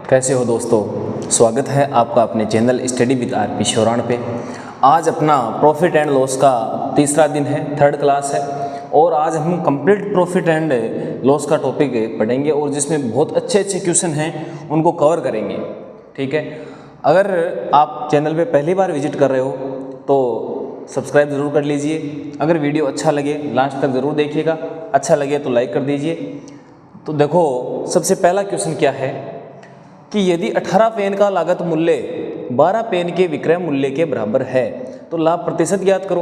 कैसे हो दोस्तों, स्वागत है आपका अपने चैनल स्टडी विद आरपी शौरान पे। आज अपना प्रॉफिट एंड लॉस का तीसरा दिन है, थर्ड क्लास है और आज हम कंप्लीट प्रॉफिट एंड लॉस का टॉपिक पढ़ेंगे और जिसमें बहुत अच्छे क्वेश्चन हैं उनको कवर करेंगे। ठीक है, अगर आप चैनल पे पहली बार विजिट कर रहे हो तो सब्सक्राइब ज़रूर कर लीजिए। अगर वीडियो अच्छा लगे लास्ट तक ज़रूर देखिएगा, अच्छा लगे तो लाइक कर दीजिए। तो देखो, सबसे पहला क्वेश्चन क्या है कि यदि 18 पेन का लागत मूल्य 12 पेन के विक्रय मूल्य के बराबर है तो लाभ प्रतिशत ज्ञात करो।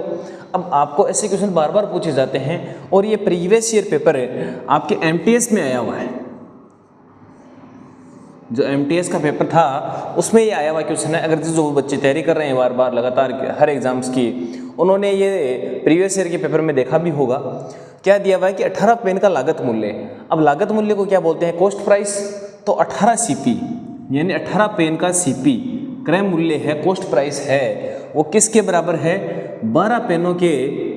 अब आपको ऐसे क्वेश्चन बार बार पूछे जाते हैं और ये प्रीवियस ईयर पेपर आपके एमटीएस में आया हुआ है। जो एमटीएस का पेपर था उसमें ये आया हुआ क्वेश्चन है। अगर जो बच्चे तैयारी कर रहे हैं बार बार लगातार हर एग्जाम्स की, उन्होंने ये प्रीवियस ईयर के पेपर में देखा भी होगा। क्या दिया हुआ है कि 18 पेन का लागत मूल्य। अब लागत मूल्य को क्या बोलते हैं? Cost price. तो 18 सीपी यानी 18 पेन का सीपी क्रय मूल्य है, कॉस्ट प्राइस है, वो किसके बराबर है? 12 पेनों के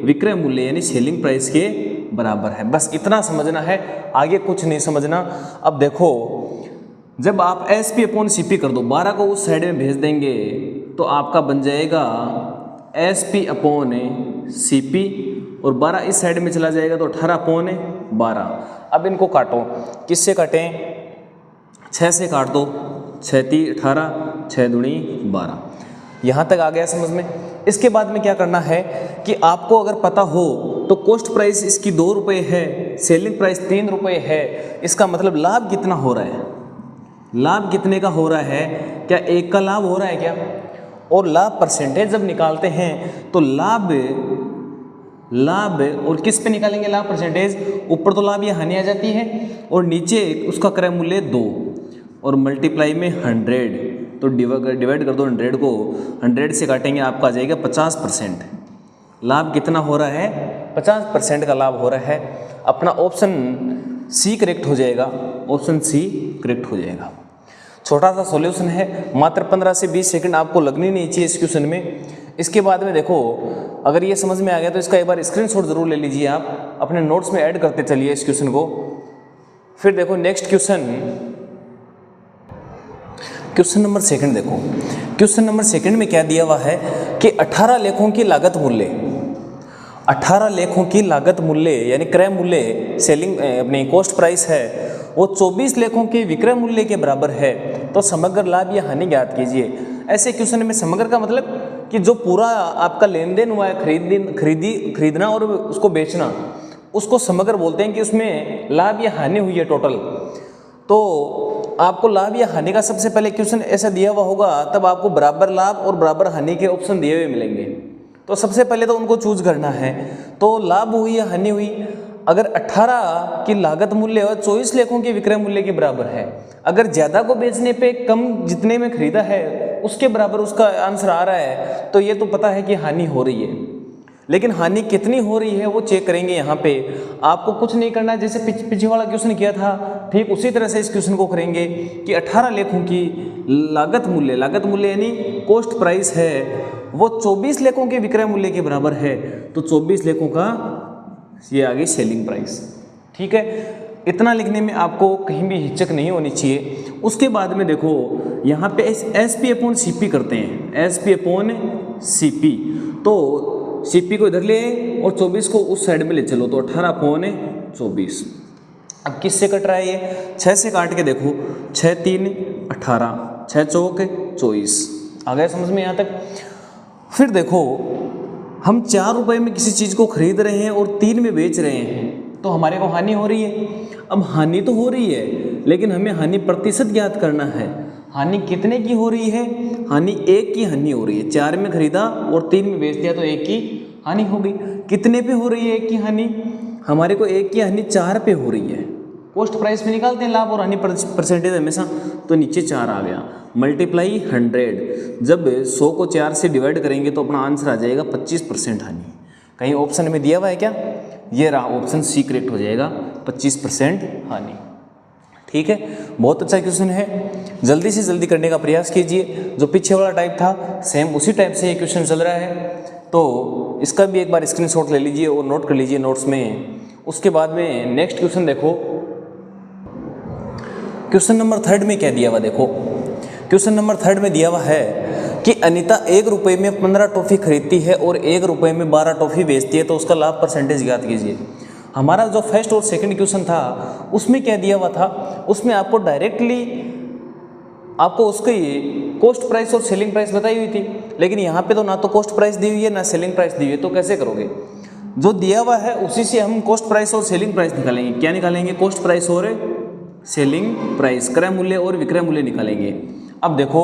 विक्रय मूल्य यानी सेलिंग प्राइस के बराबर है। बस इतना समझना है, आगे कुछ नहीं समझना। अब देखो, जब आप S P upon C P कर दो, 12 को उस साइड में भेज देंगे तो आपका बन जाएगा S P upon C P और 12 इस साइड में चला जाएगा तो 18 अपॉन 12। अब इनको काटो, किससे काटें? 6 से काट दो, 6 3 18, 6 दूनी 12। यहाँ तक आ गया समझ में। इसके बाद में क्या करना है कि आपको अगर पता हो तो कॉस्ट प्राइस इसकी 2 रुपये है, सेलिंग प्राइस 3 रुपये है, इसका मतलब लाभ कितना हो रहा है? लाभ कितने का हो रहा है? क्या 1 का लाभ हो रहा है क्या? और लाभ परसेंटेज जब निकालते हैं तो लाभ और किस पे निकालेंगे लाभ परसेंटेज? ऊपर तो लाभ या हानि आ जाती है और नीचे उसका क्रय मूल्य 2 और मल्टीप्लाई में 100। तो डिवाइड कर दो 100 को, 100 से काटेंगे आपका आ जाएगा 50%। लाभ कितना हो रहा है? 50% का लाभ हो रहा है। अपना ऑप्शन सी करेक्ट हो जाएगा, ऑप्शन सी करेक्ट हो जाएगा। छोटा सा सॉल्यूशन है, मात्र 15 से 20 सेकंड आपको लगनी नहीं चाहिए इस क्वेश्चन में। इसके बाद में देखो, अगर ये समझ में आ गया तो इसका एक बार स्क्रीनशॉट जरूर ले लीजिए, आप अपने नोट्स में ऐड करते चलिए इस क्वेश्चन को। फिर देखो नेक्स्ट क्वेश्चन नंबर सेकंड देखो। क्वेश्चन नंबर सेकंड में क्या दिया हुआ है कि 18 लेखों की लागत मूल्य, 18 लेखों की लागत मूल्य यानी क्रय मूल्य, सेलिंग अपनी कॉस्ट प्राइस है, वो 24 लेखों के विक्रय मूल्य के बराबर है। तो समग्र लाभ या हानि ज्ञात कीजिए। ऐसे क्वेश्चन में समग्र का मतलब कि जो पूरा आपका लेन देन हुआ है, खरीदना और उसको बेचना, उसको समग्र बोलते हैं कि उसमें लाभ या हानि हुई है टोटल। तो आपको लाभ या हानि का सबसे पहले क्वेश्चन ऐसा दिया हुआ होगा, तब आपको बराबर लाभ और बराबर हानि के ऑप्शन दिए हुए मिलेंगे। तो सबसे पहले तो उनको चूज करना है। तो लाभ हुई या हानि हुई? अगर 18 की लागत मूल्य और 24 लेखों के विक्रय मूल्य के बराबर है, अगर ज़्यादा को बेचने पे कम जितने में खरीदा है उसके बराबर उसका आंसर आ रहा है, तो ये तो पता है कि हानि हो रही है। लेकिन हानि कितनी हो रही है वो चेक करेंगे। यहाँ पे आपको कुछ नहीं करना, जैसे पीछे वाला क्वेश्चन किया था ठीक उसी तरह से इस क्वेश्चन को करेंगे कि 18 लेखों की लागत मूल्य यानी कॉस्ट प्राइस है, वो 24 लेखों के विक्रय मूल्य के बराबर है। तो 24 लेखों का ये आ गई सेलिंग प्राइस। ठीक है, इतना लिखने में आपको कहीं भी हिचक नहीं होनी चाहिए। उसके बाद में देखो, यहाँ पे S P upon C P करते हैं, S P upon C P. तो सी पी को इधर ले और 24 को उस साइड में ले चलो, तो 18 अपॉन 24। अब किससे कट रहा है ये? 6 से काट के देखो, 6 3 18, 6 चौक 24। आ गया समझ में यहाँ तक? फिर देखो, हम 4 रुपये में किसी चीज़ को खरीद रहे हैं और 3 में बेच रहे हैं, तो हमारे को हानि हो रही है। अब हानि तो हो रही है, लेकिन हमें हानि प्रतिशत ज्ञात करना है। हानि कितने की हो रही है? हानि 1 की हानि हो रही है। 4 में खरीदा और 3 में बेच दिया तो 1 की हानि हो गई। कितने पे हो रही है 1 की हानि? हमारे को 1 की हानि 4 पे हो रही है। कॉस्ट प्राइस में निकालते हैं लाभ और हानि परसेंटेज हमेशा, तो नीचे 4 आ गया। मल्टीप्लाई 100, जब 100 को 4 से डिवाइड करेंगे तो अपना आंसर आ जाएगा 25% हानि। कहीं ऑप्शन में दिया हुआ है क्या? ये रहा, ऑप्शन सी करेक्ट हो जाएगा, 25% हानि। ठीक है, बहुत अच्छा क्वेश्चन है, जल्दी से जल्दी करने का प्रयास कीजिए। जो पीछे वाला टाइप था सेम उसी टाइप से ये क्वेश्चन चल रहा है, तो इसका भी एक बार स्क्रीनशॉट ले लीजिए और नोट कर लीजिए नोट्स में। उसके बाद में नेक्स्ट क्वेश्चन देखो, क्वेश्चन नंबर थर्ड में क्या दिया हुआ देखो, क्वेश्चन नंबर थर्ड में दिया हुआ है कि अनीता 1 रुपये में 15 टॉफ़ी खरीदती है और 1 रुपये में 12 टॉफ़ी बेचती है, तो उसका लाभ परसेंटेज ज्ञात कीजिए। हमारा जो फर्स्ट और सेकंड क्वेश्चन था उसमें क्या दिया हुआ था, उसमें आपको डायरेक्टली आपको उसकी कॉस्ट प्राइस और सेलिंग प्राइस बताई हुई थी, लेकिन यहाँ पे तो ना तो कॉस्ट प्राइस दी हुई है ना सेलिंग प्राइस दी हुई है, तो कैसे करोगे। जो दिया हुआ है उसी से हम कॉस्ट प्राइस और सेलिंग प्राइस निकालेंगे। क्या निकालेंगे, कॉस्ट प्राइस और सेलिंग प्राइस, क्रय मूल्य और विक्रय मूल्य निकालेंगे। अब देखो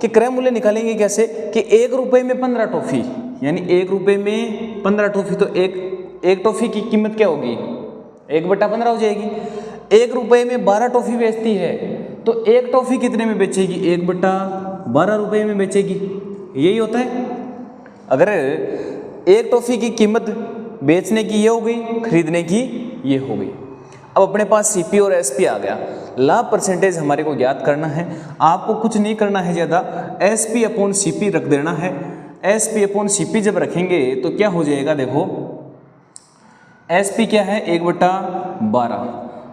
कि क्रय मूल्य निकालेंगे कैसे कि 1 रुपये में 15 टॉफ़ी, यानी 1 रुपये में 15 टॉफ़ी, तो एक टॉफ़ी की कीमत क्या होगी, 1/15 हो जाएगी। 1 रुपये में 12 टॉफ़ी बेचती है, तो एक टॉफ़ी कितने में बेचेगी, 1/12 रुपये में बेचेगी। यही होता है। अगर एक टॉफ़ी की कीमत बेचने की ये हो गई, खरीदने की ये हो गई। अब अपने पास सीपी और एसपी आ गया। लाभ परसेंटेज हमारे को ज्ञात करना है। आपको कुछ नहीं करना है ज़्यादा, एसपी अपॉन सीपी रख देना है। एसपी अपॉन सीपी जब रखेंगे तो क्या हो जाएगा, देखो एसपी क्या है 1/12।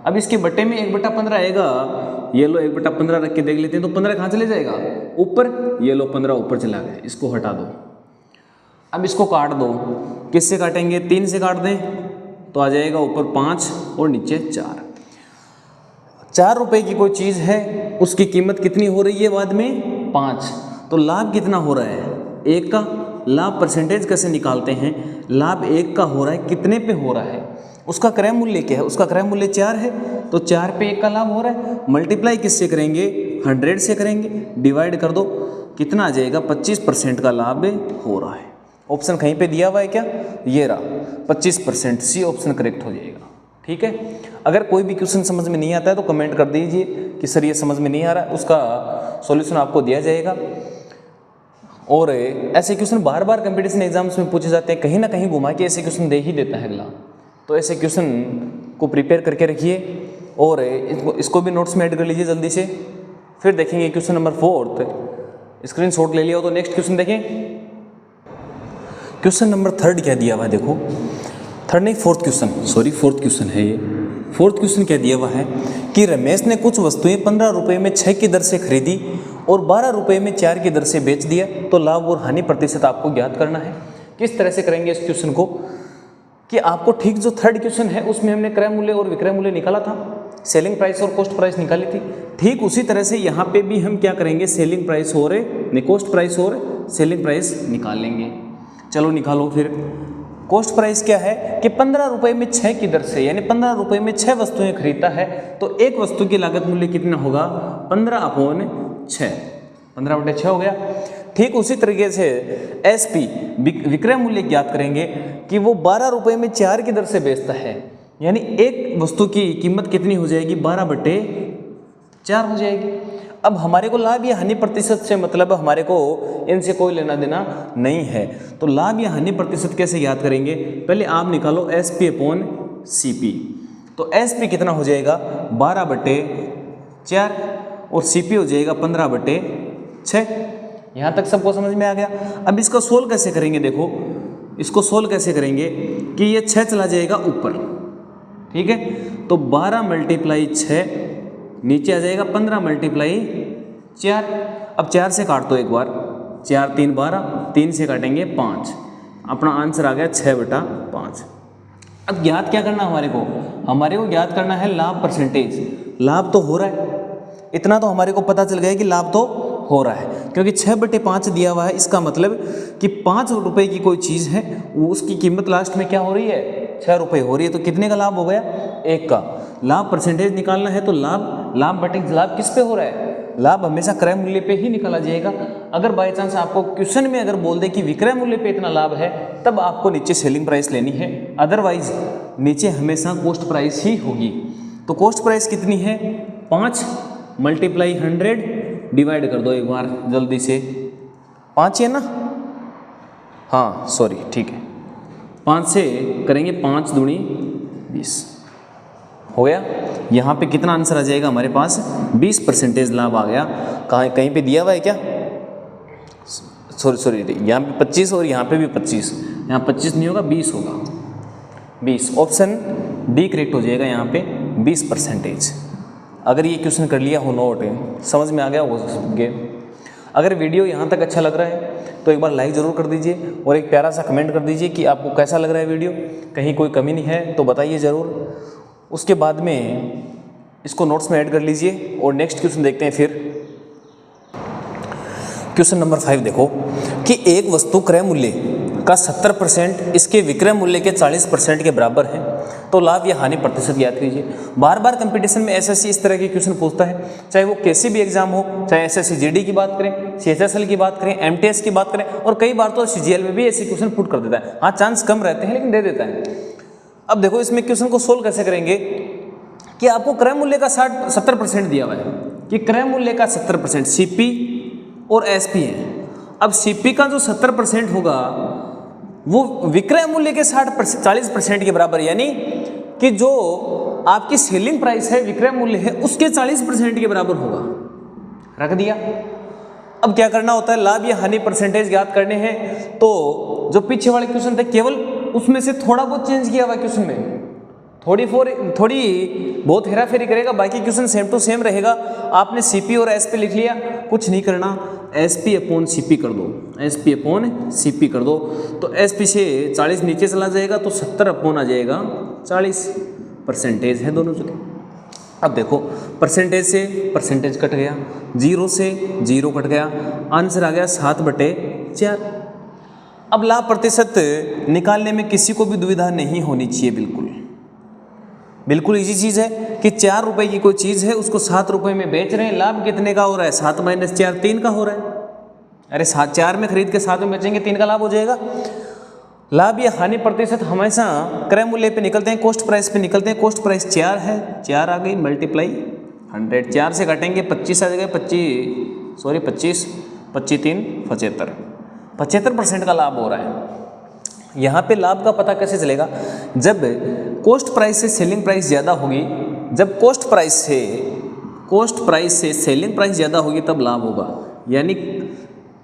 अब इसके बट्टे में 1/15 आएगा, ये लो 1/15 रख के देख लेते हैं, तो 15 कहाँ चले जाएगा, ऊपर। ये लो 15 ऊपर चला गया, इसको हटा दो। अब इसको काट दो, किससे काटेंगे, 3 से काट दें तो आ जाएगा ऊपर 5 और नीचे 4। 4 रुपये की कोई चीज़ है, उसकी कीमत कितनी हो रही है बाद में 5, तो लाभ कितना हो रहा है, 1 का। लाभ परसेंटेज कैसे निकालते हैं, लाभ 1 का हो रहा है, कितने पे हो रहा है, उसका क्रय मूल्य क्या है, उसका क्रय मूल्य 4 है, तो 4 पे 1 का लाभ हो रहा है। मल्टीप्लाई किससे करेंगे, 100 से करेंगे, डिवाइड कर दो, कितना आ जाएगा, 25% का लाभ हो रहा है। ऑप्शन कहीं पे दिया हुआ है क्या, ये रहा 25%, सी ऑप्शन करेक्ट हो जाएगा। ठीक है। अगर कोई भी क्वेश्चन समझ में नहीं आता है तो कमेंट कर दीजिए कि सर ये समझ में नहीं आ रहा है, उसका सॉल्यूशन आपको दिया जाएगा। और ऐसे क्वेश्चन बार बार कंपटीशन एग्जाम्स में पूछे जाते हैं, कहीं ना कहीं घुमा के ऐसे क्वेश्चन दे ही देता है अगला। तो ऐसे क्वेश्चन को प्रिपेयर करके रखिए और इसको भी नोट्स में ऐड कर लीजिए जल्दी से। फिर देखेंगे क्वेश्चन नंबर 4, स्क्रीनशॉट ले लिया हो तो नेक्स्ट क्वेश्चन देखें। क्वेश्चन नंबर 3 क्या दिया हुआ है देखो, 3 नहीं 4th question, sorry 4th question है ये। 4th क्वेश्चन क्या दिया हुआ है कि रमेश ने कुछ वस्तुएं 15 रुपये में 6 की दर से खरीदी और 12 रुपये में 4 की दर से बेच दिया, तो लाभ और हानि प्रतिशत आपको ज्ञात करना है। किस तरह से करेंगे इस क्वेश्चन को कि आपको ठीक जो 3rd क्वेश्चन है उसमें हमने क्रय मूल्य और विक्रय मूल्य निकाला था, सेलिंग प्राइस और कॉस्ट प्राइस निकाली थी, ठीक उसी तरह से यहाँ पे भी हम क्या करेंगे, सेलिंग प्राइस और कॉस्ट प्राइस और सेलिंग प्राइस निकाल लेंगे। चलो निकालो फिर। कॉस्ट प्राइस क्या है कि 15 रुपये में 6 की दर से, यानी 15 रुपये में 6 वस्तुएं खरीदता है, तो एक वस्तु की लागत मूल्य कितना होगा, 15/6, 15/6 हो गया। ठीक उसी तरीके से एसपी विक्रय मूल्य ज्ञात करेंगे कि वो 12 रुपये में 4 की दर से बेचता है, यानी एक वस्तु की कीमत कितनी हो जाएगी, 12/4 हो जाएगी। अब हमारे को लाभ या हानि प्रतिशत से मतलब हमारे को इनसे कोई लेना देना नहीं है, तो लाभ या हानि प्रतिशत कैसे याद करेंगे, पहले आप निकालो एसपी अपॉन सीपी। तो एसपी कितना हो जाएगा, 12/4 और सीपी हो जाएगा 15/6। यहाँ तक सबको समझ में आ गया। अब इसको सोल्व कैसे करेंगे, देखो इसको सोल्व कैसे करेंगे कि ये 6 चला जाएगा ऊपर, ठीक है, तो 12 × 6 नीचे आ जाएगा 15 × 4। अब 4 से काट दो एक बार, 4 3 12, 3 से काटेंगे 5, अपना आंसर आ गया 6/5। अब ज्ञात क्या करना हमारे को ज्ञात करना है लाभ परसेंटेज। लाभ तो हो रहा है, इतना तो हमारे को पता चल गया कि लाभ तो हो रहा है, क्योंकि 6/5 दिया हुआ है, इसका मतलब कि 5 रुपये की कोई चीज़ है, वो उसकी कीमत लास्ट में क्या हो रही है, 6 रुपये हो रही है, तो कितने का लाभ हो गया, 1 का। लाभ परसेंटेज निकालना है तो लाभ किस पे हो रहा है, लाभ हमेशा क्रय मूल्य पे ही निकाला जाएगा। अगर बाई चांस आपको क्वेश्चन में अगर बोल दे कि विक्रय मूल्य पे इतना लाभ है, तब आपको नीचे सेलिंग प्राइस लेनी है, अदरवाइज नीचे हमेशा कॉस्ट प्राइस ही होगी। तो कॉस्ट प्राइस कितनी है, 5 × 100 डिवाइड कर दो एक बार जल्दी से, 5 है ना, हाँ सॉरी ठीक है, 5 से करेंगे, 5 दूनी 20 हो गया। यहाँ पे कितना आंसर आ जाएगा हमारे पास, 20% लाभ आ गया। कहीं पे दिया हुआ है क्या, सॉरी यहाँ पे 25 और यहाँ पे भी 25, यहाँ 25 नहीं होगा 20 होगा, 20 ऑप्शन डी करेक्ट हो जाएगा यहाँ पे 20%। अगर ये क्वेश्चन कर लिया हो नोट, समझ में आ गया हो गेम। अगर वीडियो यहाँ तक अच्छा लग रहा है तो एक बार लाइक ज़रूर कर दीजिए और एक प्यारा सा कमेंट कर दीजिए कि आपको कैसा लग रहा है वीडियो, कहीं कोई कमी नहीं है तो बताइए ज़रूर। उसके बाद में इसको नोट्स में ऐड कर लीजिए और नेक्स्ट क्वेश्चन देखते हैं। फिर क्वेश्चन नंबर 5 देखो कि एक वस्तु क्रय मूल्य का 70% इसके विक्रय मूल्य के 40% के बराबर है तो लाभ या हानि प्रतिशत ज्ञात कीजिए। बार बार कंपटीशन में एसएससी इस तरह के क्वेश्चन पूछता है, चाहे वो कैसे भी एग्जाम हो, चाहे एसएससी जीडी की बात करें, सीएचएसएल की बात करें, एमटीएस की बात करें, और कई बार तो सीजीएल में भी ऐसे क्वेश्चन पुट कर देता है। हाँ, चांस कम रहते हैं लेकिन दे देता है। अब देखो इसमें क्वेश्चन को सोल्व कैसे करेंगे कि आपको क्रय मूल्य का 70% दिया हुआ है कि क्रय मूल्य का 70% सीपी और एसपी है। अब सीपी का जो 70% होगा वो विक्रय मूल्य के 40% के बराबर, यानी कि जो आपकी सेलिंग प्राइस है, विक्रय मूल्य है, उसके 40% के बराबर होगा। रख दिया। अब क्या करना होता है, लाभ या हानि परसेंटेज ज्ञात करने हैं। तो जो पीछे वाले क्वेश्चन थे केवल उसमें से थोड़ा बहुत चेंज किया हुआ क्वेश्चन में, थोड़ी बहुत हेरा फेरी करेगा, बाकी क्वेश्चन सेम टू सेम रहेगा। आपने सीपी और एसपी लिख लिया, कुछ नहीं करना, एसपी अपॉन सीपी कर दो, एसपी अपॉन सीपी कर दो। तो एसपी से 40 नीचे चला जाएगा तो 70 अपॉन आ जाएगा 40, परसेंटेज है दोनों जगह। अब देखो परसेंटेज से परसेंटेज कट गया, 0 से 0 कट गया, आंसर आ गया 7/4। अब लाभ प्रतिशत निकालने में किसी को भी दुविधा नहीं होनी चाहिए, बिल्कुल इजी चीज़ है कि 4 रुपए की कोई चीज़ है, उसको 7 रुपए में बेच रहे हैं, लाभ कितने का हो रहा है, 7 - 4 3 का हो रहा है। अरे 4 में खरीद के 7 में बेचेंगे, 3 का लाभ हो जाएगा। लाभ या हानि प्रतिशत हमेशा क्रय मूल्य पे निकलते हैं, कॉस्ट प्राइस पे निकलते हैं। कॉस्ट प्राइस 4 है, 4 आ गई मल्टीप्लाई 100, 4 से काटेंगे 25 आ जाएगा, 25 25 3 75, 75% का लाभ हो रहा है। यहाँ पे लाभ का पता कैसे चलेगा, जब कॉस्ट प्राइस से सेलिंग प्राइस ज़्यादा होगी, जब कॉस्ट प्राइस से सेलिंग प्राइस ज़्यादा होगी तब लाभ होगा। यानी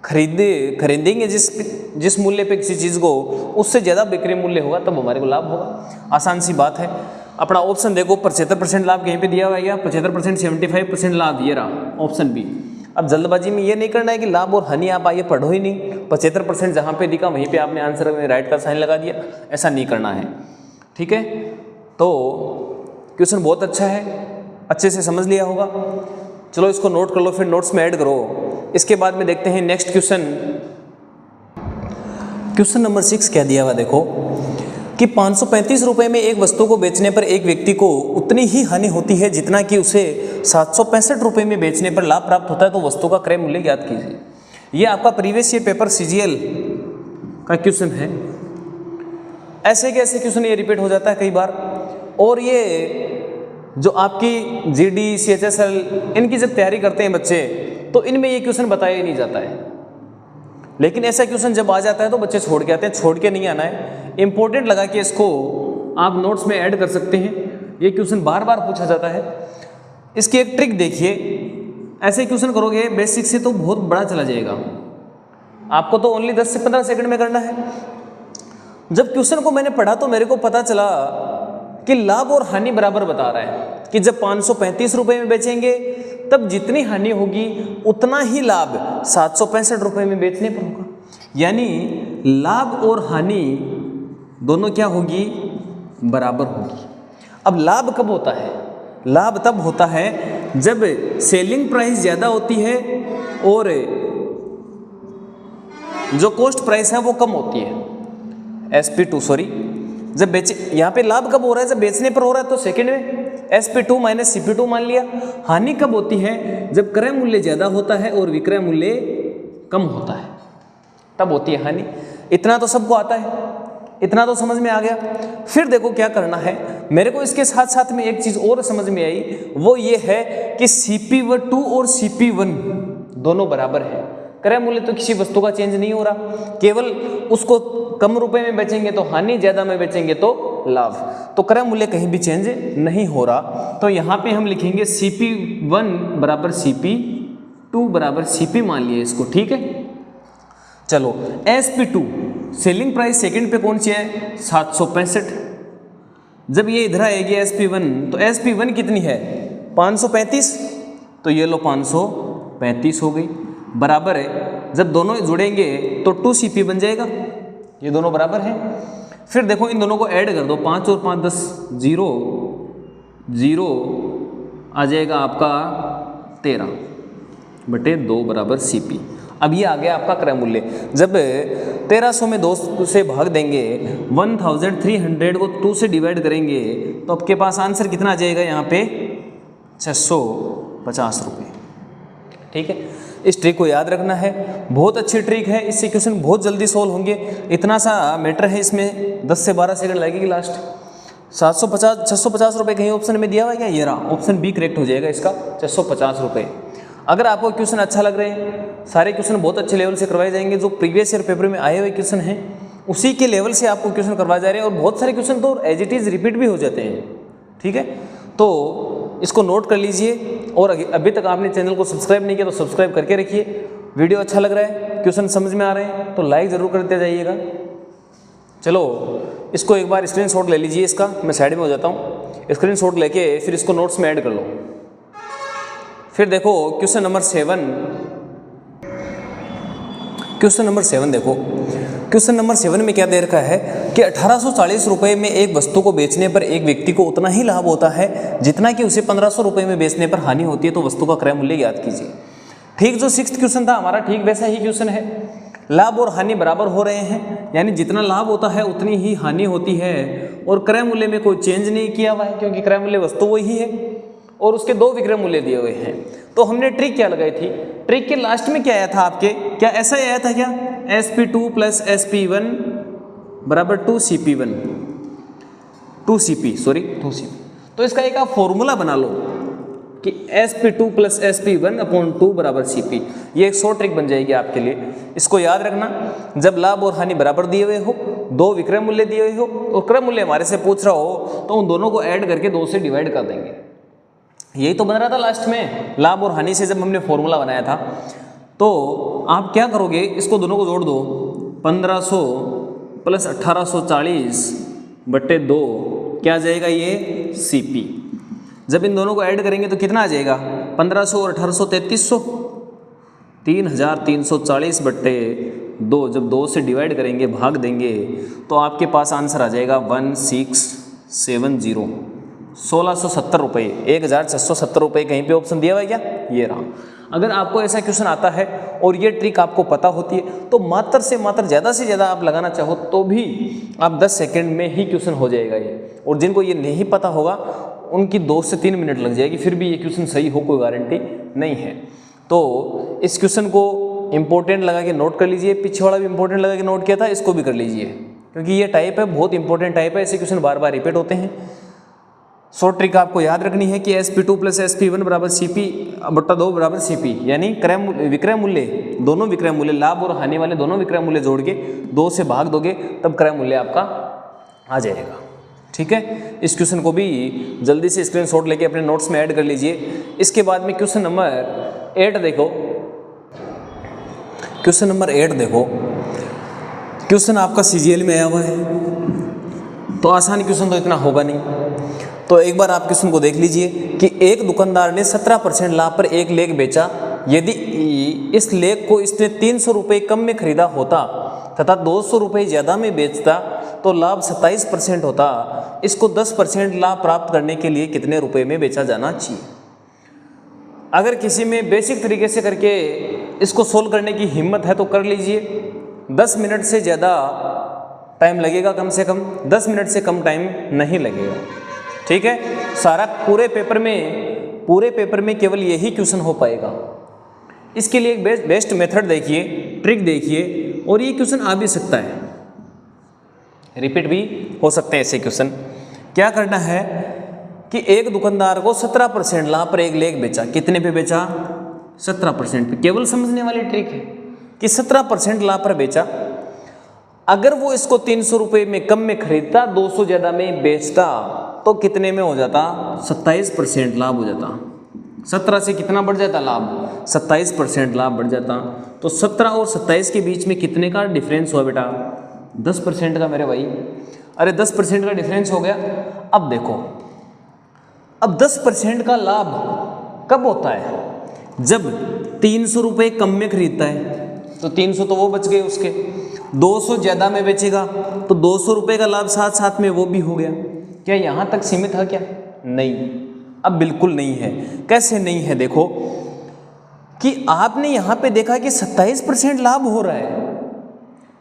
खरीदेंगे जिस मूल्य पे किसी चीज़ को, उससे ज़्यादा बिक्री मूल्य होगा तब हमारे को लाभ होगा। आसान सी बात है। अपना ऑप्शन देखो, 75% लाभ कहीं पे दिया हुआ है क्या, 75% 75% लाभ, ये रहा ऑप्शन बी। अब जल्दबाजी में ये नहीं करना है कि लाभ और हानि आप आइए पढ़ो ही नहीं, 75% जहाँ पे दिखा वहीं पे आपने आंसर में राइट का साइन लगा दिया, ऐसा नहीं करना है। ठीक है, तो क्वेश्चन बहुत अच्छा है, अच्छे से समझ लिया होगा। चलो इसको नोट कर लो, फिर नोट्स में ऐड करो। इसके बाद में देखते हैं नेक्स्ट क्वेश्चन। क्वेश्चन नंबर 6 क्या दिया हुआ देखो कि 535 रुपये में एक वस्तु को बेचने पर एक व्यक्ति को उतनी ही हानि होती है जितना कि उसे 765 रुपये में बेचने पर लाभ प्राप्त होता है, तो वस्तु का क्रय मूल्य ज्ञात कीजिए। ये आपका प्रीवियस ईयर पेपर सीजीएल का क्वेश्चन है। ऐसे के ऐसे क्वेश्चन ये रिपीट हो जाता है कई बार, और ये जो आपकी जीडी सीएचएसएल इनकी जब तैयारी करते हैं बच्चे तो इनमें ये क्वेश्चन बताया ही नहीं जाता है। लेकिन ऐसा क्वेश्चन जब आ जाता है तो बच्चे छोड़ के आते हैं, छोड़ के नहीं आना है। इंपॉर्टेंट लगा कि इसको आप नोट्स में ऐड कर सकते हैं, ये क्वेश्चन बार बार पूछा जाता है। इसकी एक ट्रिक देखिए, ऐसे क्वेश्चन करोगे बेसिक से तो बहुत बड़ा चला जाएगा, आपको तो ओनली 10 से 15 सेकंड में करना है। जब क्वेश्चन को मैंने पढ़ा तो मेरे को पता चला कि लाभ और हानि बराबर बता रहा है कि जब 535 रुपये में बेचेंगे तब जितनी हानि होगी उतना ही लाभ 765 रुपये में बेचने पर होगा। यानी लाभ और हानि दोनों क्या होगी, बराबर होगी। अब लाभ कब होता है, लाभ तब होता है जब सेलिंग प्राइस ज़्यादा होती है और जो कॉस्ट प्राइस है वो कम होती है, SP2 सॉरी। जब बेचे, यहाँ पे लाभ कब हो रहा है, जब बेचने पर हो रहा है तो सेकंड में SP2 - CP2 मान लिया। हानि कब होती है, जब क्रय मूल्य ज़्यादा होता है और विक्रय मूल्य कम होता है, तब होती है हानि। इतना तो सबको आता है, इतना तो समझ में आ गया। फिर देखो क्या करना है, मेरे को इसके साथ साथ में एक चीज़ और समझ में आई, वो ये है कि CP2 और CP1 दोनों बराबर है। क्रय मूल्य तो किसी वस्तु का चेंज नहीं हो रहा, केवल उसको कम रुपए में बेचेंगे तो हानि, ज़्यादा में बेचेंगे तो लाभ, तो क्रय मूल्य कहीं भी चेंज नहीं हो रहा। तो यहाँ पे हम लिखेंगे CP1 बराबर CP2 बराबर CP मान लिए इसको। ठीक है, चलो SP2 सेलिंग प्राइस सेकंड पे कौन सी है, 765। जब ये इधर आएगी SP1 तो SP1 कितनी है, 535, तो ये लो 535 हो गई, बराबर है। जब दोनों जुड़ेंगे तो 2CP बन जाएगा, ये दोनों बराबर हैं। फिर देखो इन दोनों को ऐड कर दो, 5 और 5 10, 0 0 आ जाएगा आपका 13/2 बराबर CP। अब ये आ गया आपका क्रय मूल्य। जब 1300 में 2 से भाग देंगे, 1300 को 2 से डिवाइड करेंगे, तो आपके पास आंसर कितना आ जाएगा यहाँ पे 650 रुपये। ठीक है, इस ट्रिक को याद रखना है, बहुत अच्छी ट्रिक है, इससे क्वेश्चन बहुत जल्दी सोल्व होंगे। इतना सा मैटर है, इसमें 10 से 12 सेकंड लगेगी लास्ट। 650 रुपये कहीं ऑप्शन में दिया हुआ है क्या? ये रहा, ऑप्शन बी करेक्ट हो जाएगा इसका, 650 रुपये। अगर आपको क्वेश्चन अच्छा लग रहे हैं, सारे क्वेश्चन बहुत अच्छे लेवल से करवाए जाएंगे, जो प्रीवियस ईयर पेपर में आए हुए क्वेश्चन हैं उसी के लेवल से आपको क्वेश्चन करवाए जा रहे हैं, और बहुत सारे क्वेश्चन तो एज इट इज़ रिपीट भी हो जाते हैं। ठीक है, तो इसको नोट कर लीजिए, और अभी तक आपने चैनल को सब्सक्राइब नहीं किया तो सब्सक्राइब करके रखिए। वीडियो अच्छा लग रहा है, क्वेश्चन समझ में आ रहे हैं तो लाइक ज़रूर करते जाइएगा। चलो इसको एक बार स्क्रीनशॉट ले लीजिए, इसका मैं साइड में हो जाता हूँ। स्क्रीनशॉट लेके फिर इसको नोट्स में ऐड कर लो। फिर देखो क्वेश्चन नंबर 7, क्वेश्चन नंबर 7 देखो, क्वेश्चन नंबर 7 में क्या दे रखा है कि 1840 रुपये में एक वस्तु को बेचने पर एक व्यक्ति को उतना ही लाभ होता है जितना कि उसे 1500 रुपये में बेचने पर हानि होती है, तो वस्तु का क्रय मूल्य ज्ञात कीजिए। ठीक, जो 6th क्वेश्चन था हमारा, ठीक वैसा ही क्वेश्चन है। लाभ और हानि बराबर हो रहे हैं, यानी जितना लाभ होता है उतनी ही हानि होती है, और क्रय मूल्य में कोई चेंज नहीं किया हुआ है, क्योंकि क्रय मूल्य वस्तु वही है और उसके 2 विक्रय मूल्य दिए हुए हैं। तो हमने ट्रिक क्या लगाई थी? ट्रिक के लास्ट में क्या आया था आपके? क्या ऐसा आया था क्या? SP2 + SP1 बराबर 2CP1, 2CP। तो इसका एक आप फॉर्मूला बना लो कि SP2 + SP1/2 बराबर CP। ये एक शॉर्ट ट्रिक बन जाएगी आपके लिए। इसको याद रखना, जब लाभ और हानि बराबर दिए हुए हो, 2 विक्रय मूल्य दिए हुए हो, और क्रय मूल्य हमारे से पूछ रहा हो, तो उन दोनों को ऐड करके 2 से डिवाइड कर देंगे। यही तो बन रहा था लास्ट में, लाभ और हानि से जब हमने फॉर्मूला बनाया था। तो आप क्या करोगे, इसको दोनों को जोड़ दो, 1500 + 1840/2 क्या आ जाएगा? ये CP। जब इन दोनों को ऐड करेंगे तो कितना आ जाएगा? 1500 और 1800 3300, 3340/2। जब 2 से डिवाइड करेंगे, भाग देंगे, तो आपके पास आंसर आ जाएगा 1670, 1670 रुपये, 1670 रुपये। कहीं पे ऑप्शन दिया हुआ है क्या? ये रहा। अगर आपको ऐसा क्वेश्चन आता है और ये ट्रिक आपको पता होती है, तो मात्र से मात्र ज़्यादा से ज़्यादा आप लगाना चाहो तो भी आप 10 सेकंड में ही क्वेश्चन हो जाएगा ये। और जिनको ये नहीं पता होगा उनकी 2 से 3 मिनट लग जाएगी, फिर भी ये क्वेश्चन सही हो कोई गारंटी नहीं है। तो इस क्वेश्चन को इंपॉर्टेंट लगा के नोट कर लीजिए, पीछे वाला भी इंपॉर्टेंट लगा के नोट किया था, इसको भी कर लीजिए, क्योंकि ये टाइप है, बहुत इंपॉर्टेंट टाइप है। ऐसे क्वेश्चन बार बार रिपीट होते हैं। शॉर्ट ट्रिक आपको याद रखनी है कि SP2 + SP1 बराबर CP/2 बराबर CP, यानी विक्रय मूल्य, दोनों विक्रय मूल्य, लाभ और हानि वाले दोनों विक्रय मूल्य जोड़ के 2 से भाग दोगे, तब क्रय मूल्य आपका आ जाएगा। ठीक है, इस क्वेश्चन को भी जल्दी से स्क्रीनशॉट लेके अपने नोट्स में ऐड कर लीजिए। इसके बाद में क्वेश्चन नंबर 8 देखो, क्वेश्चन नंबर 8 देखो, क्वेश्चन आपका CGL में आया हुआ है, तो आसान क्वेश्चन तो इतना होगा नहीं। तो एक बार आप क्वेश्चन को देख लीजिए कि एक दुकानदार ने 17% लाभ पर एक लेख बेचा। यदि इस लेख को इसने 300 रुपये कम में खरीदा होता तथा 200 रुपये ज़्यादा में बेचता तो लाभ 27% होता। इसको 10% लाभ प्राप्त करने के लिए कितने रुपए में बेचा जाना चाहिए? अगर किसी में बेसिक तरीके से करके इसको सोल्व करने की हिम्मत है तो कर लीजिए। 10 मिनट से ज़्यादा टाइम लगेगा, कम से कम 10 मिनट से कम टाइम नहीं लगेगा। ठीक है, सारा पूरे पेपर में केवल यही क्वेश्चन हो पाएगा। इसके लिए एक बेस्ट मेथड देखिए, ट्रिक देखिए, और ये क्वेश्चन आ भी सकता है, रिपीट भी हो सकते हैं ऐसे क्वेश्चन। क्या करना है कि एक दुकानदार को 17% लाभ पर एक लेख बेचा। कितने पे बेचा? 17% पे। केवल समझने वाली ट्रिक है कि 17% लाभ पर बेचा। अगर वो इसको 300 रुपये में कम में खरीदता, 200 ज़्यादा में बेचता, तो कितने में हो जाता? 27% लाभ हो जाता। 17 से कितना बढ़ जाता लाभ? 27% लाभ बढ़ जाता। तो 17 और 27 के बीच में कितने का डिफरेंस हुआ बेटा? 10% का मेरे भाई। अरे 10% का डिफरेंस हो गया। अब देखो, अब 10% का लाभ कब होता है? जब 300 रुपये कम में खरीदता है तो 300 तो वो बच गए उसके, 200 ज़्यादा में बेचेगा तो 200 रुपये का लाभ साथ साथ में वो भी हो गया। क्या यहाँ तक सीमित है क्या? नहीं, अब बिल्कुल नहीं है। कैसे नहीं है? देखो कि आपने यहाँ पे देखा कि 27% लाभ हो रहा है,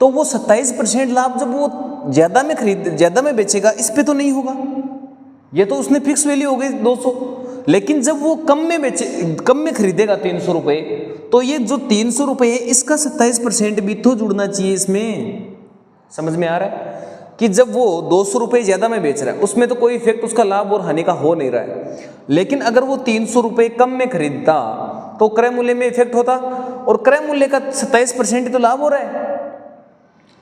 तो वो 27% लाभ जब वो ज़्यादा में बेचेगा, इस पे तो नहीं होगा, ये तो उसने फिक्स वैल्यू हो गई 200। लेकिन जब वो कम में खरीदेगा 300 रुपये, तो ये जो 300 रुपये है इसका 27% भी तो जुड़ना चाहिए इसमें। समझ में आ रहा है कि जब वो 200 रुपये ज़्यादा में बेच रहा है उसमें तो कोई इफेक्ट उसका लाभ और हानि का हो नहीं रहा है, लेकिन अगर वो 300 रुपये कम में खरीदता तो क्रय मूल्य में इफेक्ट होता, और क्रय मूल्य का 27% तो लाभ हो रहा है,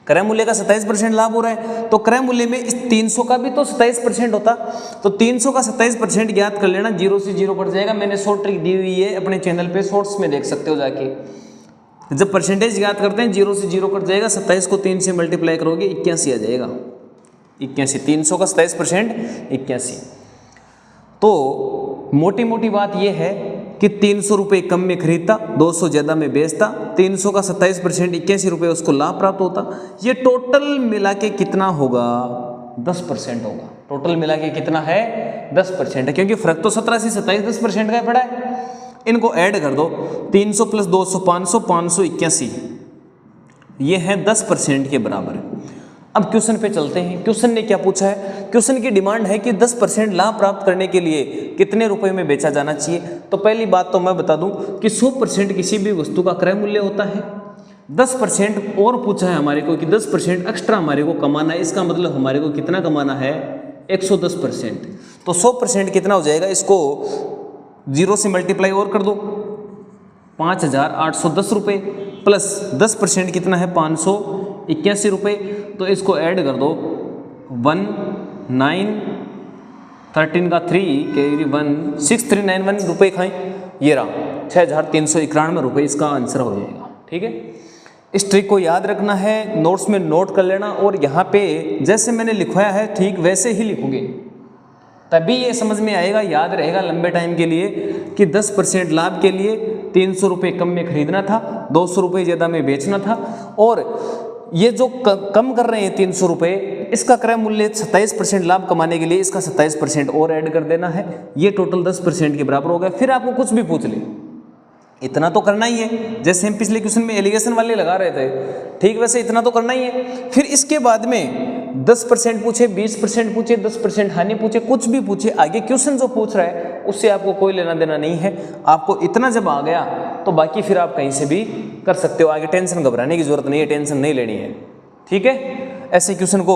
क्रय मूल्य का 27% लाभ हो रहा है, तो क्रय मूल्य में इस 300 का भी तो 27% होता। तो 300 का 27% ज्ञात कर लेना, 0 से 0 कट जाएगा। मैंने शॉर्ट ट्रिक दी हुई है अपने चैनल पे, शॉर्ट्स में देख सकते हो जाके। जब परसेंटेज ज्ञात करते हैं 0 से 0 कट जाएगा, 27 को 3 से मल्टीप्लाई करोगे 81 आ जाएगा। 81, 300 का 27% 81। तो मोटी मोटी बात यह है कि 300 रुपये कम में खरीदता, 200 ज़्यादा में बेचता, 300 का 27% 81 रुपये उसको लाभ प्राप्त होता। ये टोटल मिला के कितना होगा? 10% होगा। टोटल मिला के कितना है? 10% है, क्योंकि फर्क तो 17 से 27 10% का पड़ा है। इनको ऐड कर दो, 300 प्लस 200 500, 581, ये है 10% के बराबर। अब क्वेश्चन पे चलते हैं। क्वेश्चन ने क्या पूछा है? क्वेश्चन की डिमांड है कि 10% लाभ प्राप्त करने के लिए कितने रुपए में बेचा जाना चाहिए। तो पहली बात तो मैं बता दूं कि 100% किसी भी वस्तु का क्रय मूल्य होता है। 10% और पूछा है हमारे को कि 10% एक्स्ट्रा हमारे को कमाना है। इसका मतलब हमारे को कितना कमाना है? 110%। तो 100% कितना हो जाएगा? इसको 0 से मल्टीप्लाई और कर दो, 5810 रुपये प्लस 10% कितना है? 581 रुपये। तो इसको ऐड कर दो, 1913 का 3 के 16391 रुपये खाएँ, ये रहा 6391 रुपये इसका आंसर हो जाएगा। ठीक है, इस ट्रिक को याद रखना है, नोट्स में नोट कर लेना, और यहाँ पे जैसे मैंने लिखवाया है ठीक वैसे ही लिखोगे, तभी ये समझ में आएगा, याद रहेगा लंबे टाइम के लिए कि 10% लाभ के लिए 300 रुपये कम में खरीदना था, 200 रुपये ज़्यादा में बेचना था, और ये जो कम कर रहे हैं 300 रुपये, इसका क्रय मूल्य 27% लाभ कमाने के लिए इसका 27% और ऐड कर देना है। ये टोटल 10% के बराबर हो गया। फिर आपको कुछ भी पूछ ले, इतना तो करना ही है, जैसे हम पिछले क्वेश्चन में एलिगेशन वाले लगा रहे थे, ठीक वैसे इतना तो करना ही है। फिर इसके बाद में 10% पूछे, 20% पूछे, 10% हानि पूछे, कुछ भी पूछे, आगे क्वेश्चन जो पूछ रहा है उससे आपको कोई लेना देना नहीं है। आपको इतना जब आ गया तो बाकी फिर आप कहीं से भी कर सकते हो, आगे टेंशन घबराने की जरूरत नहीं है, टेंशन नहीं लेनी है। ठीक है, ऐसे क्वेश्चन को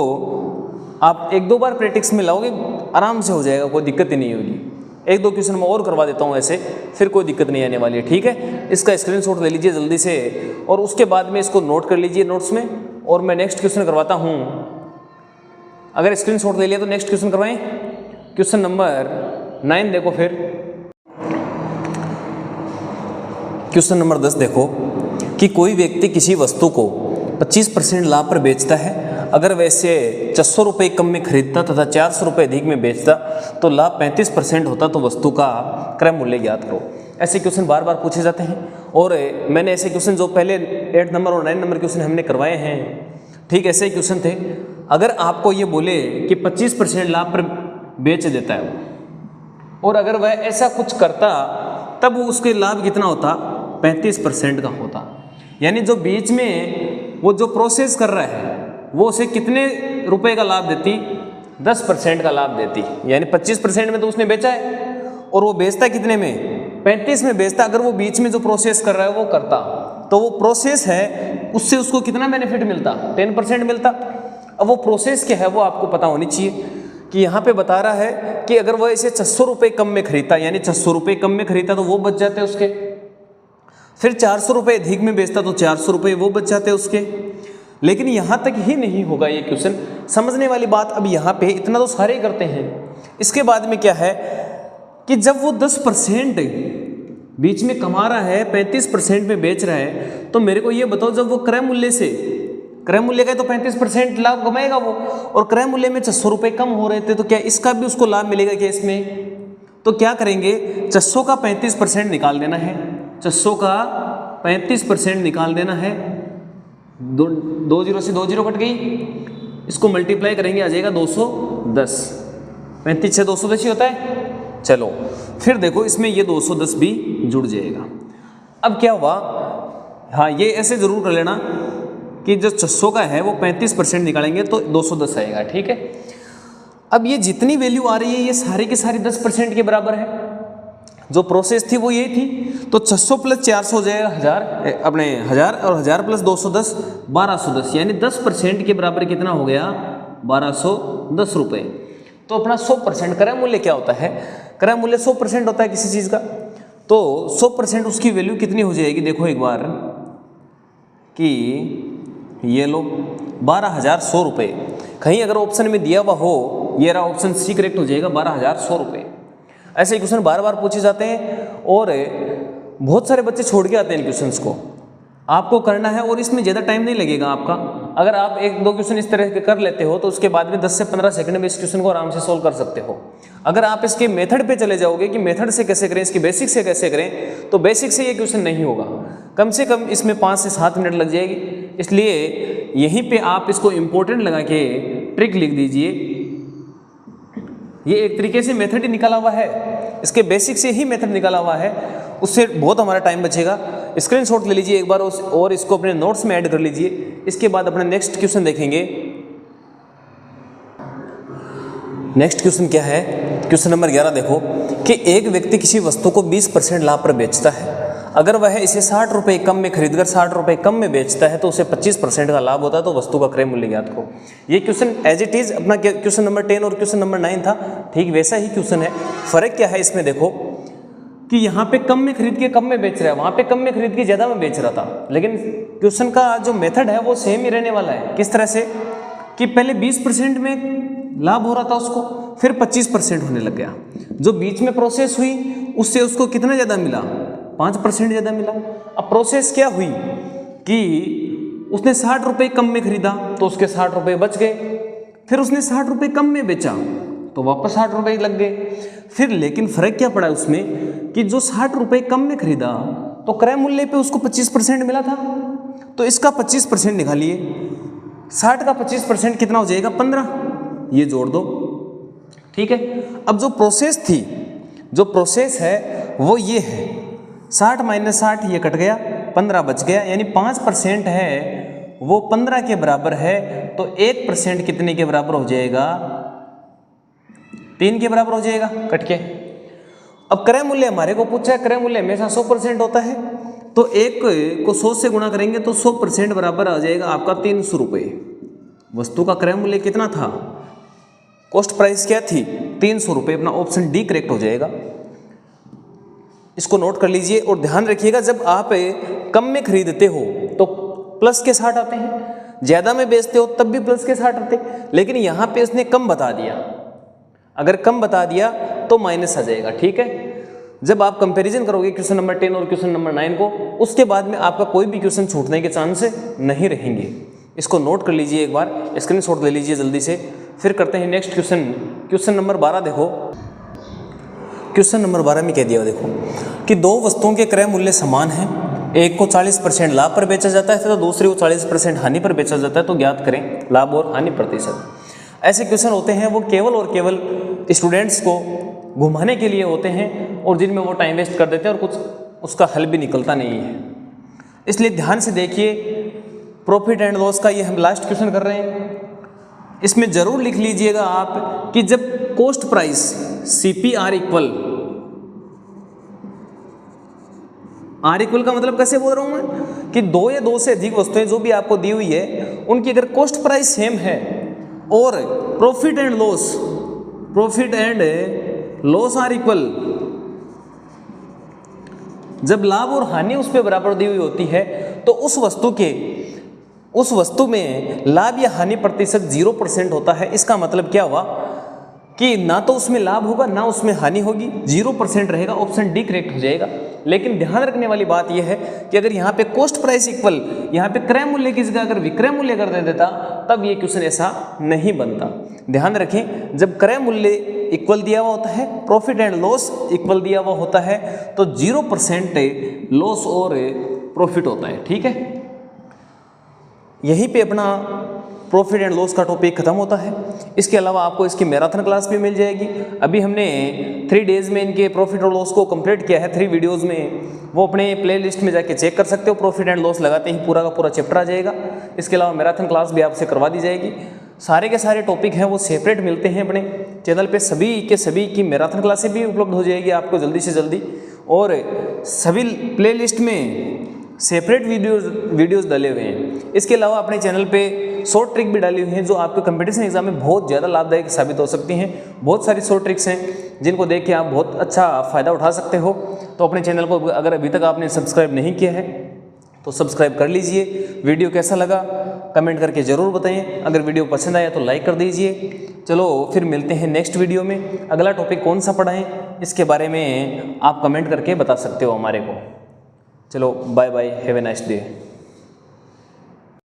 आप 1-2 बार प्रैक्टिस में लाओगे, आराम से हो जाएगा, कोई दिक्कत ही नहीं होगी। 1-2 क्वेश्चन मैं और करवा देता हूँ ऐसे, फिर कोई दिक्कत नहीं आने वाली है। ठीक है, इसका स्क्रीनशॉट ले लीजिए जल्दी से, और उसके बाद में इसको नोट कर लीजिए नोट्स में, और मैं नेक्स्ट क्वेश्चन करवाता हूँ। अगर स्क्रीनशॉट ले लिया तो नेक्स्ट क्वेश्चन करवाएं। क्वेश्चन नंबर 9 देखो, फिर क्वेश्चन नंबर 10 देखो कि कोई व्यक्ति किसी वस्तु को 25% लाभ पर बेचता है। अगर वैसे 600 रुपये कम में खरीदता तथा 400 रुपये अधिक में बेचता तो लाभ 35% होता, तो वस्तु का क्रय मूल्य ज्ञात करो। ऐसे क्वेश्चन बार बार पूछे जाते हैं, और मैंने ऐसे क्वेश्चन जो पहले 8 नंबर और 9 नंबर क्वेश्चन हमने करवाए हैं, ठीक ऐसे ही क्वेश्चन थे। अगर आपको ये बोले कि 25% लाभ पर बेच देता है वो, और अगर वह ऐसा कुछ करता तब उसके लाभ कितना होता? 35% का होता। यानी जो बीच में वो जो प्रोसेस कर रहा है वो उसे कितने रुपए का लाभ देती? 10% का लाभ देती। यानी 25% में तो उसने बेचा है, और वो बेचता कितने में? 35 में बेचता। अगर वो बीच में जो प्रोसेस कर रहा है वो करता, तो वो प्रोसेस है उससे उसको कितना बेनिफिट मिलता? 10% मिलता। अब वो प्रोसेस क्या है वो आपको पता होनी चाहिए, कि यहाँ पे बता रहा है कि अगर वो इसे 600 रुपये कम में खरीदता, यानी 600 रुपये कम में खरीदता तो वो बच जाते उसके, फिर 400 रुपये अधिक में बेचता तो 400 रुपये वो बच जाते उसके। लेकिन यहाँ तक ही नहीं होगा ये क्वेश्चन, समझने वाली बात अब यहाँ पे इतना तो सारे ही करते हैं। इसके बाद में क्या है कि जब वो 10% बीच में कमा रहा है, 35% में बेच रहा है, तो मेरे को ये बताओ, जब वो क्रय मूल्य का तो 35% लाभ कमाएगा वो, और क्रय मूल्य में 600 रुपये कम हो रहे थे, तो क्या इसका भी उसको लाभ मिलेगा क्या इसमें? तो क्या करेंगे, 600 का 35% निकाल देना है, 600 का 35% निकाल देना है। 2 0 से 2 0 कट गई, इसको मल्टीप्लाई करेंगे आ जाएगा 210। 35 से 210 ही होता है। चलो फिर देखो इसमें ये 210 भी जुड़ जाएगा। अब क्या हुआ, हाँ ये ऐसे जरूर कर लेना कि जो 600 का है वो 35% निकालेंगे तो 210 आएगा, ठीक है। अब ये जितनी वैल्यू आ रही है ये सारी की सारी 10% के बराबर है। जो प्रोसेस थी वो ये थी, तो 600 प्लस 400 हो जाएगा 1000, अपने 1000 और 1000 प्लस 210 1210, यानी 10% के बराबर कितना हो गया, 1210 रुपये। तो अपना 100% क्रय मूल्य क्या होता है, क्रय मूल्य 100% होता है किसी चीज़ का, तो 100% उसकी वैल्यू कितनी हो जाएगी, देखो एक बार कि ये लो 12100 रुपये। कहीं अगर ऑप्शन में दिया हुआ हो, ये रहा ऑप्शन सी करेक्ट हो जाएगा 12100 रुपये। ऐसे क्वेश्चन बार बार पूछे जाते हैं और बहुत सारे बच्चे छोड़ के आते हैं इन क्वेश्चंस को। आपको करना है और इसमें ज़्यादा टाइम नहीं लगेगा आपका। अगर आप 1-2 क्वेश्चन इस तरह के कर लेते हो तो उसके बाद में 10 से 15 सेकंड में इस क्वेश्चन को आराम से सोल्व कर सकते हो। अगर आप इसके मेथड पे चले जाओगे कि मेथड से कैसे करें, इसकी बेसिक से कैसे करें, तो बेसिक से ये क्वेश्चन नहीं होगा, कम से कम इसमें 5 से 7 मिनट लग जाएगी। इसलिए यहीं पे आप इसको इम्पोर्टेंट लगा के ट्रिक लिख दीजिए। ये एक तरीके से मेथड ही निकाला हुआ है, इसके बेसिक से ही मेथड निकाला हुआ है, उससे बहुत हमारा टाइम बचेगा। स्क्रीनशॉट ले लीजिए एक बार और इसको अपने नोट्स में ऐड कर लीजिए। इसके बाद अपने नेक्स्ट क्वेश्चन देखेंगे। नेक्स्ट क्वेश्चन क्या है, क्वेश्चन नंबर 11 देखो कि एक व्यक्ति किसी वस्तु को 20% लाभ पर बेचता है। अगर वह इसे 60 रुपये कम में खरीदकर 60 रुपये कम में बेचता है तो उसे 25% का लाभ होता है, तो वस्तु का क्रय मूल्य ज्ञात करो। ये क्वेश्चन एज इट इज अपना क्वेश्चन नंबर 10 और क्वेश्चन नंबर 9 था, ठीक वैसा ही क्वेश्चन है। फर्क क्या है इसमें देखो कि यहाँ पे कम में खरीद के कम में बेच रहा है, वहाँ पे कम में खरीद के ज़्यादा में बेच रहा था, लेकिन क्वेश्चन का जो मेथड है वो सेम ही रहने वाला है। किस तरह से कि पहले 20% में लाभ हो रहा था उसको, फिर 25% होने लग गया। जो बीच में प्रोसेस हुई उससे उसको कितना ज़्यादा मिला, 5% ज़्यादा मिला। अब प्रोसेस क्या हुई कि उसने 60 रुपये कम में खरीदा तो उसके 60 रुपये बच गए, फिर उसने 60 रुपये कम में बेचा तो वापस 60 रुपये लग गए। फिर लेकिन फ़र्क क्या पड़ा उसमें कि जो 60 रुपये कम में खरीदा तो क्रय मूल्य पे उसको 25% मिला था, तो इसका 25% निकालिए। 60 का 25% कितना हो जाएगा, 15, ये जोड़ दो, ठीक है। अब जो प्रोसेस थी, जो प्रोसेस है वो ये है, 60 माइनस 60 ये कट गया, 15 बच गया, यानी 5% है वो 15 के बराबर है, तो 1% कितने के बराबर हो जाएगा, 3 के बराबर हो जाएगा कट के। अब क्रय मूल्य हमारे को पूछा है, क्रय मूल्य हमेशा 100% होता है, तो 1 को 100 से गुणा करेंगे तो 100% बराबर आ जाएगा आपका 300 रुपये। वस्तु का क्रय मूल्य कितना था, कॉस्ट प्राइस क्या थी, 300 रुपये। अपना ऑप्शन डी करेक्ट हो जाएगा। इसको नोट कर लीजिए और ध्यान रखिएगा, जब आप कम में खरीदते हो तो प्लस के 60 आते हैं, ज़्यादा में बेचते हो तब भी प्लस के 60 आते हैं, लेकिन यहाँ पे उसने कम बता दिया। अगर कम बता दिया तो माइनस आ जाएगा, ठीक है। जब आप कंपैरिजन करोगे क्वेश्चन नंबर 10 और क्वेश्चन नंबर 9 को, उसके बाद में आपका कोई भी क्वेश्चन छूटने के चांस नहीं रहेंगे। इसको नोट कर लीजिए, एक बार स्क्रीनशॉट ले लीजिए जल्दी से। फिर करते हैं नेक्स्ट क्वेश्चन। क्वेश्चन नंबर 12 देखो, क्वेश्चन नंबर 12 में कह दिया देखो कि दो वस्तुओं के क्रय मूल्य समान हैं, एक को 40% लाभ पर बेचा जाता है तथा दूसरे को 40% हानि पर बेचा जाता है, तो ज्ञात करें लाभ और हानि प्रतिशत। ऐसे क्वेश्चन होते हैं वो केवल और केवल स्टूडेंट्स को घुमाने के लिए होते हैं और जिनमें वो टाइम वेस्ट कर देते हैं और कुछ उसका हल भी निकलता नहीं है। इसलिए ध्यान से देखिए, प्रॉफिट एंड लॉस का ये हम लास्ट क्वेश्चन कर रहे हैं। इसमें ज़रूर लिख लीजिएगा आप कि जब cost price CP R equal का मतलब कैसे बोल रहा हूँ मैं कि 2 या 2 से अधिक वस्तुएं जो भी आपको दी हुई है उनकी अगर कॉस्ट प्राइस सेम है और profit and loss are equal, जब लाभ और हानि उस पर बराबर दी हुई होती है तो उस वस्तु में लाभ या हानि प्रतिशत 0% होता है। इसका मतलब क्या हुआ कि ना तो उसमें लाभ होगा ना उसमें हानि होगी, 0% रहेगा। ऑप्शन डी करेक्ट हो जाएगा। लेकिन ध्यान रखने वाली बात यह है कि अगर यहाँ पे कॉस्ट प्राइस इक्वल यहाँ पे क्रय मूल्य की जगह अगर विक्रय मूल्य कर दे देता तब ये क्वेश्चन ऐसा नहीं बनता। ध्यान रखें, जब क्रय मूल्य इक्वल दिया हुआ होता है, प्रॉफिट एंड लॉस इक्वल दिया हुआ होता है, तो 0% लॉस और प्रॉफिट होता है। ठीक है, यहीं पे अपना प्रॉफिट एंड लॉस का टॉपिक खत्म होता है। इसके अलावा आपको इसकी मैराथन क्लास भी मिल जाएगी। अभी हमने 3 डेज में इनके प्रॉफिट और लॉस को कंप्लीट किया है 3 वीडियोस में, वो अपने प्लेलिस्ट में जाके चेक कर सकते हो। प्रॉफिट एंड लॉस लगाते ही पूरा का पूरा चैप्टर आ जाएगा। इसके अलावा मैराथन क्लास भी आपसे करवा दी जाएगी। सारे के सारे टॉपिक हैं वो सेपरेट मिलते हैं अपने चैनल पे, सभी के सभी की मैराथन क्लासें भी उपलब्ध हो जाएगी आपको जल्दी से जल्दी, और सभी प्लेलिस्ट में सेपरेट वीडियोस डाले हुए हैं। इसके अलावा अपने चैनल पे शॉर्ट ट्रिक भी डाली हुई हैं जो आपके कंपटीशन एग्जाम में बहुत ज़्यादा लाभदायक साबित हो सकती हैं। बहुत सारी शॉर्ट ट्रिक्स हैं जिनको देख के आप बहुत अच्छा फ़ायदा उठा सकते हो। तो अपने चैनल को अगर अभी तक आपने सब्सक्राइब नहीं किया है तो सब्सक्राइब कर लीजिए। वीडियो कैसा लगा कमेंट करके ज़रूर बताएं। अगर वीडियो पसंद आया तो लाइक कर दीजिए। चलो फिर मिलते हैं नेक्स्ट वीडियो में। अगला टॉपिक कौन सा पढ़ाएं इसके बारे में आप कमेंट करके बता सकते हो हमारे को। चलो bye bye, have a nice day.